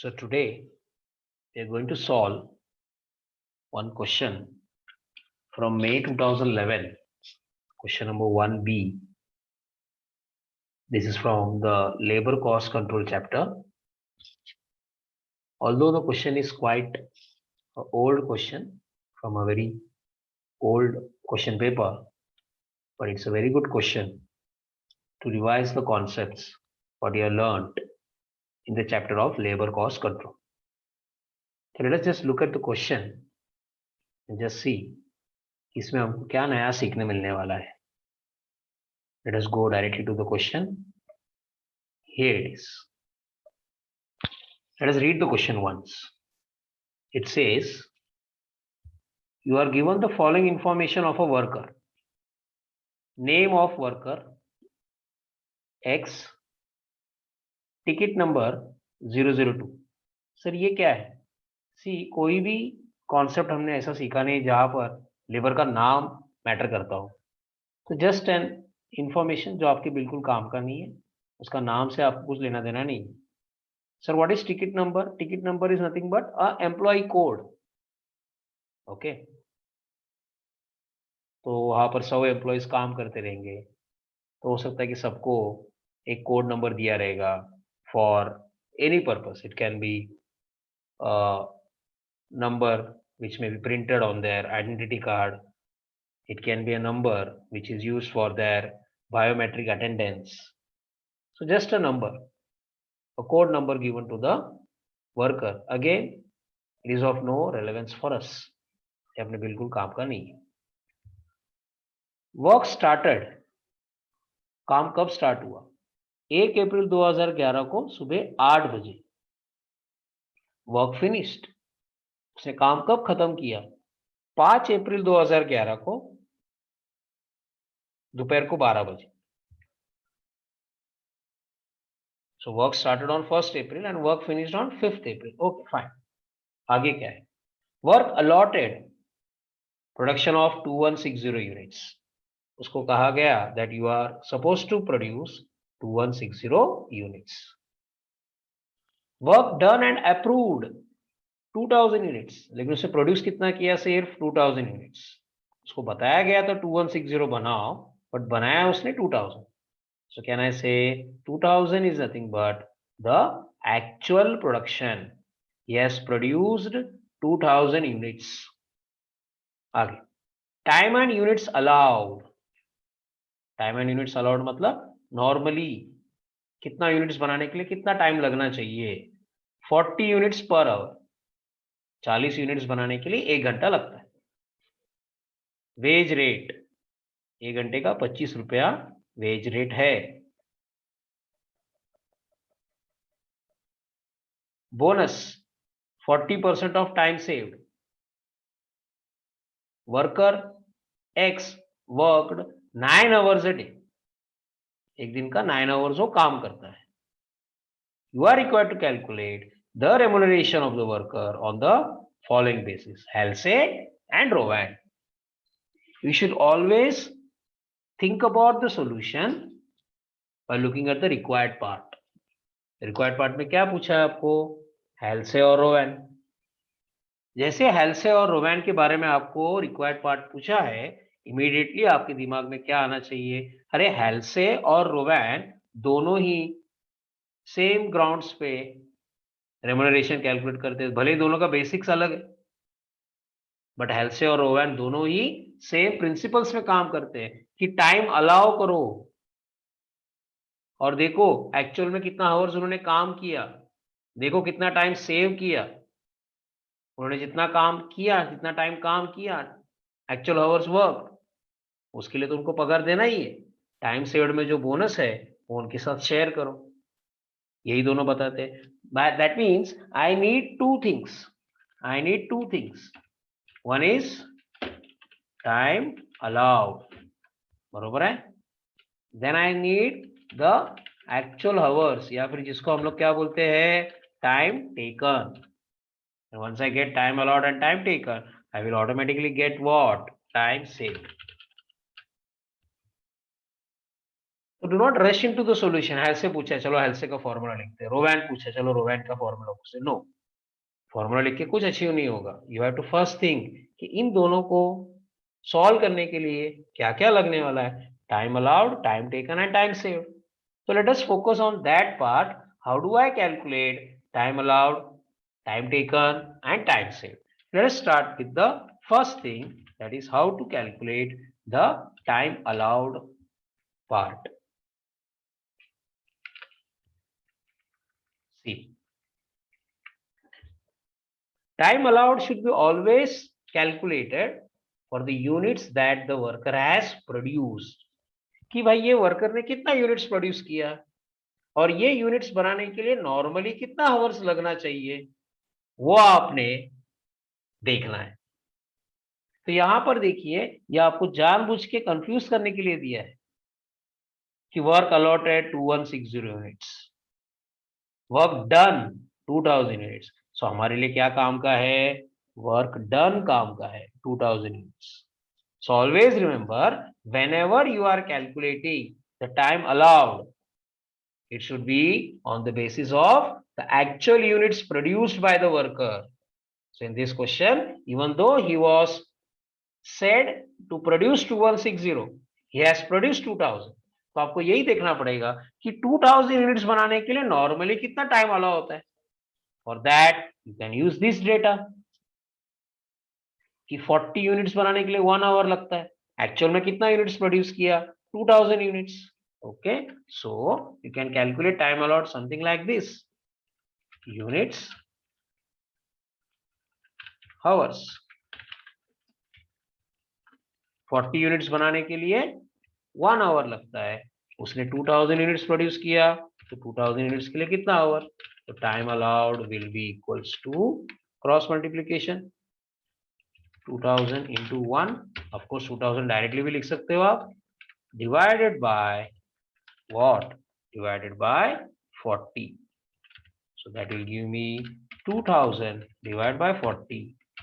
So today we are going to solve one question from May 2011, question number 1B. This is from the labor cost control chapter. Although the question is quite an old question from a very old question paper, but it's a very good question to revise the concepts what you have learned in the chapter of labor cost control. So let us just look at the question and just see इसमें हमको क्या नया सीखने मिलने वाला है. Let us go directly to the question. Here it is. Let us read the question once. It says, you are given the following information of a worker. Name of worker X, ticket number 002. Sir ये क्या है? कोई भी concept हमने ऐसा सीखा नहीं जहां पर लेबर का नाम मैटर करता हो. तो जस्ट एन इंफॉर्मेशन जो आपके बिल्कुल काम का नहीं है, उसका नाम से आपको कुछ लेना देना नहीं. Sir what is ticket number? Ticket number is nothing but a employee code. Okay, तो वहां पर 100 एम्प्लॉयज काम करते रहेंगे, तो हो सकता है कि सबको एक कोड नंबर दिया रहेगा for any purpose. It can be number which may be printed on their identity card. It can be a number which is used for their biometric attendance. So just a number, a code number given to the worker. Again, it is of no relevance for us. ये अपने बिल्कुल काम का नहीं है. Work started, काम कब start हुआ? 1 अप्रैल 2011 को सुबह 8 बजे. वर्क फिनिश्ड, उसने काम कब खत्म किया? 5 अप्रैल 2011 को दोपहर को 12 बजे. So work started on 1st April and work finished on 5th April. Okay, fine. आगे क्या है? Work allotted production of 2160 units. उसको कहा गया that you are supposed to produce 2160 units. Work done and approved 2000 units. लेकिन उसे produce कितना किया? सिर्फ 2000 units. उसको बताया गया था 2160 बनाओ, बट बनाया उसने 2000. So can I say 2000 is nothing but the actual production. He has produced 2000 units. आगे time and units allowed. Time and units allowed मतलब normally कितना यूनिट्स बनाने के लिए कितना टाइम लगना चाहिए? 40 यूनिट्स पर आवर. 40 यूनिट्स बनाने के लिए 1 घंटा लगता है. वेज रेट 1 घंटे का 25 रुपया वेज रेट है. Bonus 40% of time saved. Worker X worked 9 hours a day. एक दिन का 9 आवर्स वो काम करता है. You are required to calculate the remuneration of the worker on the following basis, Halsey and Rowan. You should always think about the solution by looking at the required part. Required part में क्या पूछा है आपको? हेल्से और रोवैन. जैसे हेल्से और रोवैन के बारे में आपको रिक्वायर्ड पार्ट पूछा है, इमीडिएटली आपके दिमाग में क्या आना चाहिए? अरे हेल्से और रोवैन दोनों ही सेम ग्राउंड्स पे रेम्युनरेशन कैलकुलेट करते हैं. भले दोनों का बेसिक्स अलग है, बट हेल्से और रोवैन दोनों ही सेम प्रिंसिपल्स में काम करते हैं कि टाइम अलाउ करो और देखो एक्चुअल में कितना आवर्स उन्होंने काम किया, देखो कितना टाइम सेव किया. उन्होंने जितना काम किया, जितना टाइम काम किया, एक्चुअल आवर्स वर्क, उसके लिए तो उनको पगार देना ही है. टाइम सेव्ड में जो बोनस है वो उनके साथ शेयर करो. यही दोनों बताते हैं. That means I need two things. One is time allowed, बरोबर है. Then I need the actual hours, या फिर जिसको हम लोग क्या बोलते हैं? Time taken. Once I get time allowed and time taken, I will automatically get what? Time saved. तो do not rush into the solution. हेल्से पूछा है, चलो हेल्से का फॉर्मूला लिखते हैं। रोवैन पूछा, चलो रोवैन का फॉर्मूला पूछते। नो, फॉर्मूला लिख के कुछ अचीव नहीं होगा। You have to first think कि इन दोनों को सॉल्व करने के लिए क्या क्या लगने वाला है। Time allowed, time taken and time saved. So let us focus on that part. How do I calculate time allowed, time taken, and time saved? Let us start with the first thing, that is how to calculate the time allowed part. See, time allowed should be always calculated for the units that the worker has produced. कि भाई ये worker ने कितना units produce किया और ये units बनाने के लिए नॉर्मली कितना आवर्स लगना चाहिए, वो आपने देखना है। तो यहां पर देखिए, ये आपको जानबूझ के कंफ्यूज करने के लिए दिया है कि work allotted 2160 units, work done 2000 units. So हमारे लिए क्या काम का है, वर्क डन काम का है 2000 units. So always remember, whenever you are calculating the time allowed, it should be on the basis of the actual units produced by the worker. So in this question, even though he was said to produce 2160, he has produced 2000। तो आपको यही देखना पड़ेगा कि 2000 units बनाने के लिए normally कितना टाइम अलाउ होता है। For that you can use this data कि 40 यूनिट्स बनाने के लिए 1 आवर लगता है, एक्चुअल में कितना यूनिट्स प्रोड्यूस किया, 2000 units. Okay, so you can calculate time allowed something like this, units hours. 40 units बनाने के लिए 1 आवर लगता है, उसने 2000 यूनिट्स प्रोड्यूस किया, तो 2000 यूनिट्स के लिए कितना आवर, तो time allowed will be equals to cross multiplication 2000 into 1, of course 2000 directly भी लिख सकते हो आप, divided by what, divided by 40। so that will give me 2000 divided by 40,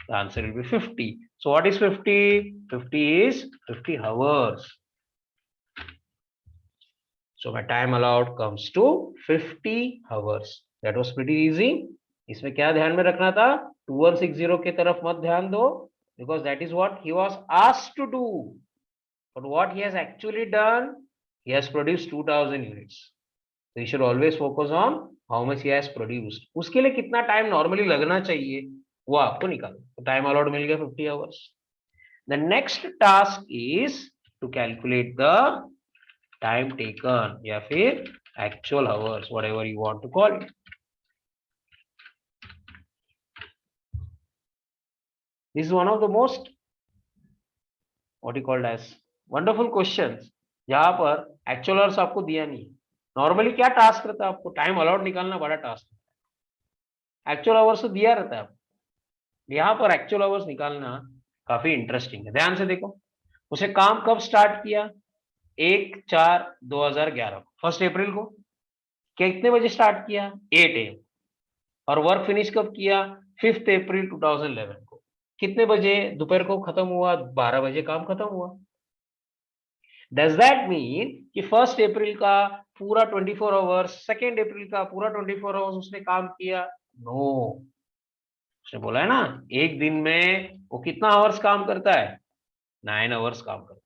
the answer will be 50। so what is 50? 50 is 50 hours। So my time allowed comes to 50 hours। That was pretty easy। इसमें क्या ध्यान में रखना था, 2160 के तरफ मत ध्यान दो, because that is what he was asked to do, but what he has actually done, he has produced 2000 units। So you should always focus on how much he has produced। उसके लिए कितना टाइम नॉर्मली लगना चाहिए वो आपको निकालो। तो time allowed मिल गया 50 hours. The next task is to calculate the time taken या फिर actual hours, whatever you want to call it। This is one of the most what you called as wonderful questions, जहां पर actual hours आपको दिया नहीं है। Normally क्या task रहता है आपको, टाइम अलाउड निकालना बड़ा टास्क है, एक्चुअल आवर्स तो दिया रहता है आपको। यहाँ पर एक्चुअल आवर्स निकालना काफी इंटरेस्टिंग है। ध्यान से देखो, उसे काम कब स्टार्ट किया, 1/4/2011 को, 1 अप्रैल को। कितने बजे स्टार्ट किया, 8 AM। और वर्क फिनिश कब किया, 5 अप्रैल 2011 को। कितने बजे दोपहर को खत्म हुआ, 12 बजे काम खत्म हुआ। डज दैट मीन कि 1 अप्रैल का पूरा 24 आवर्स, 2 अप्रैल का पूरा 24 आवर्स उसने काम किया? नो। उसने बोला है ना, एक दिन में वो कितना आवर्स काम करता है, 9 आवर्स काम करता है।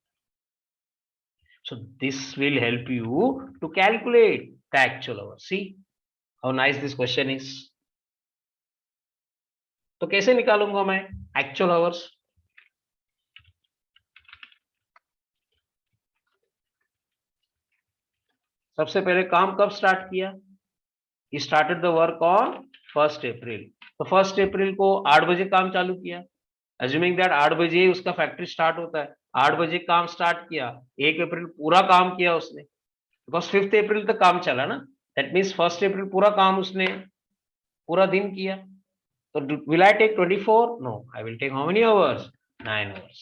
So this will help you to calculate the actual hours। See how nice this question is। तो कैसे निकालूंगा मैं एक्चुअल आवर्स? सबसे पहले काम कब स्टार्ट किया, he started the work on 1 अप्रैल। तो 1 अप्रैल को 8 बजे काम चालू किया, अज्यूमिंग दैट 8 बजे उसका फैक्ट्री स्टार्ट होता है। 8 बजे काम स्टार्ट किया, 1 अप्रैल पूरा काम किया उसने, बिकॉज 5 अप्रैल तक काम चला ना। दैट मीन्स 1 अप्रैल पूरा काम उसने पूरा दिन किया। तो will I take 24? No, I will take how many hours, 9 hours.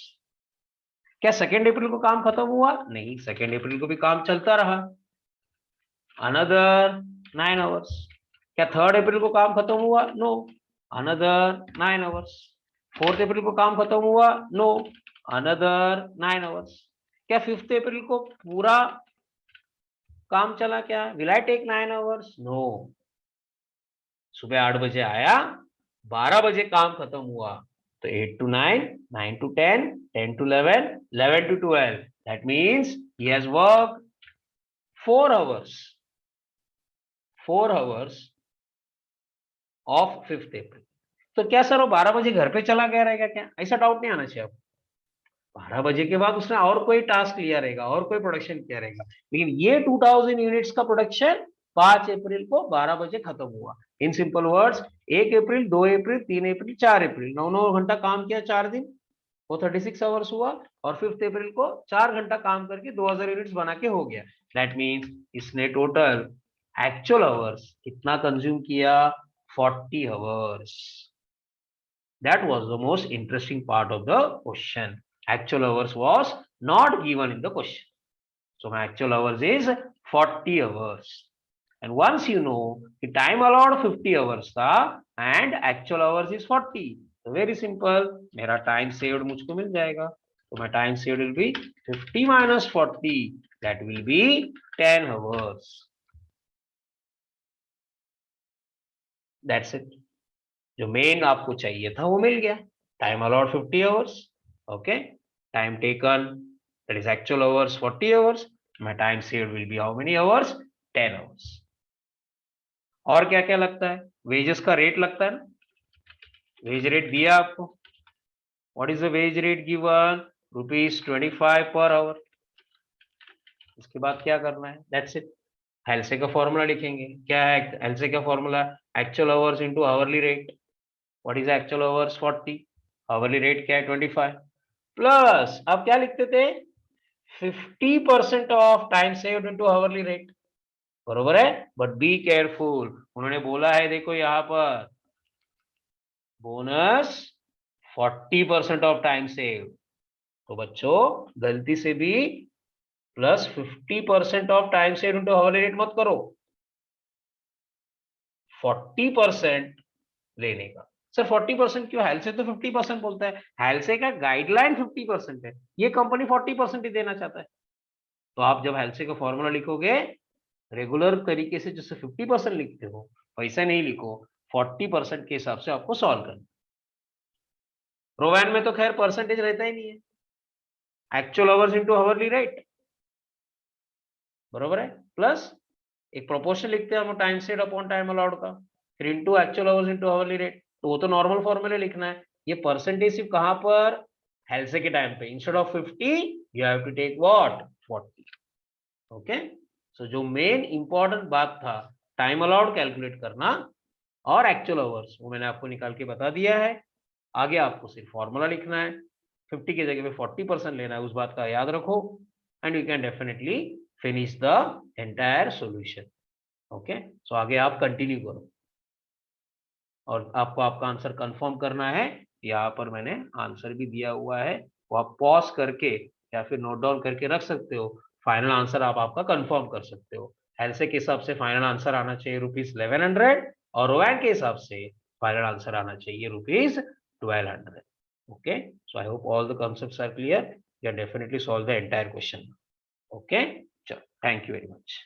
क्या 2 अप्रैल को काम खत्म हुआ? नहीं, 2 अप्रैल को भी काम चलता रहा, अनदर 9 आवर्स। क्या 3 अप्रैल को काम खत्म हुआ? No, another 9 hours. 4 अप्रैल को काम खत्म हुआ? No, another 9 hours. क्या 5 अप्रैल को पूरा काम चला क्या? Will I take 9 hours? No. सुबह 8 बजे आया, 12 बजे काम खत्म हुआ, तो 8 to 9, 9 to 10, 10 to 11, 11 to 12. That means he has worked 4 hours. 4 hours of 5th April. तो क्या सर वो 12 बजे घर पे चला गया रहेगा क्या? ऐसा डाउट नहीं आना चाहिए आपको। 12 बजे के बाद उसने और कोई टास्क लिया रहेगा, और कोई प्रोडक्शन किया रहेगा, लेकिन ये 2000 यूनिट्स का प्रोडक्शन 5 अप्रैल को 12 बजे खत्म हुआ। इन सिंपल वर्ड्स, 1 अप्रैल, 2 अप्रैल, 3 अप्रैल, 4 अप्रैल, 9 घंटा काम किया 4 दिन, वो 36 आवर्स हुआ, और 5th अप्रैल को 4 घंटा काम करके 2000 यूनिट्स बना के हो गया। दैट मीन्स इसने टोटल एक्चुअल आवर्स कितना कंज्यूम किया? 40 hours. That was the most interesting part of the question. Actual hours was not given in the question. So my actual hours is 40 hours. And once you know the time allowed 50 hours था and actual hours is 40. So very simple. मेरा time saved मुझको मिल जाएगा. So my time saved will be 50 minus 40. That will be 10 hours. That's it. जो main आपको चाहिए था वो मिल गया। Time allowed 50 hours, okay, time taken that is actual hours 40 hours, my time saved will be how many hours? 10 hours. और क्या क्या लगता है? वेजेस का रेट लगता है ना, वेज रेट दिया आपको। What is the wage rate given? ₹25 per hour. इसके बाद क्या करना है? That's it. हेल्से का फॉर्मूला लिखेंगे। क्या है हेल्से का formula? Actual hours into hourly rate. What is actual hours? 40. Hourly rate क्या है? 25. Plus अब क्या लिखते थे? 50% of time saved into hourly rate. बरोबर है? But be careful. उन्होंने बोला है, देखो यहाँ पर बोनस 40% of time saved. तो बच्चों गलती से भी plus 50% of time saved into hourly rate मत करो, 40% लेने का। सर 40% क्यों? हेल्से तो 50% बोलता है, हेल्से का गाइडलाइन 50% है, ये कंपनी 40% ही देना चाहता है। तो आप जब हेल्से का फॉर्मूला लिखोगे रेगुलर तरीके से जैसे 50% लिखते हो वैसा नहीं लिखो, 40% के हिसाब से आपको सॉल्व करना। रोवैन में तो खैर परसेंटेज रहता ही नहीं है, actual hours into hourly rate, बरोबर है। प्लस एक प्रोपोर्शन लिखते हैं हम time saved upon time allowed का, फिर into actual hours into hourly rate, तो वो तो नॉर्मल फॉर्मूले लिखना है। ये परसेंटेज सिर्फ कहां पर? हेल्से के टाइम पे, instead of 50 you have to take what? 40। Okay, so जो मेन इंपॉर्टेंट बात था टाइम अलाउड कैलकुलेट करना और एक्चुअल आवर्स, वो मैंने आपको निकाल के बता दिया है। आगे आपको सिर्फ फॉर्मूला लिखना है, 50 की जगह पे 40% लेना है, उस बात का याद रखो, and you can definitely finish the entire solution. Okay, so आगे आप कंटिन्यू करो, और आपको आपका आंसर कंफर्म करना है। यहाँ पर मैंने आंसर भी दिया हुआ है, वो आप पॉज करके या फिर नोट डाउन करके रख सकते हो। फाइनल आंसर आप आपका कंफर्म कर सकते हो। हेल्से के हिसाब से फाइनल आंसर आना चाहिए ₹1100, और रोवैन के हिसाब से फाइनल आंसर आना चाहिए ₹1200। Okay, so I hope all the concepts are clear. You can definitely solve the entire question. Okay, चलो, थैंक यू वेरी मच।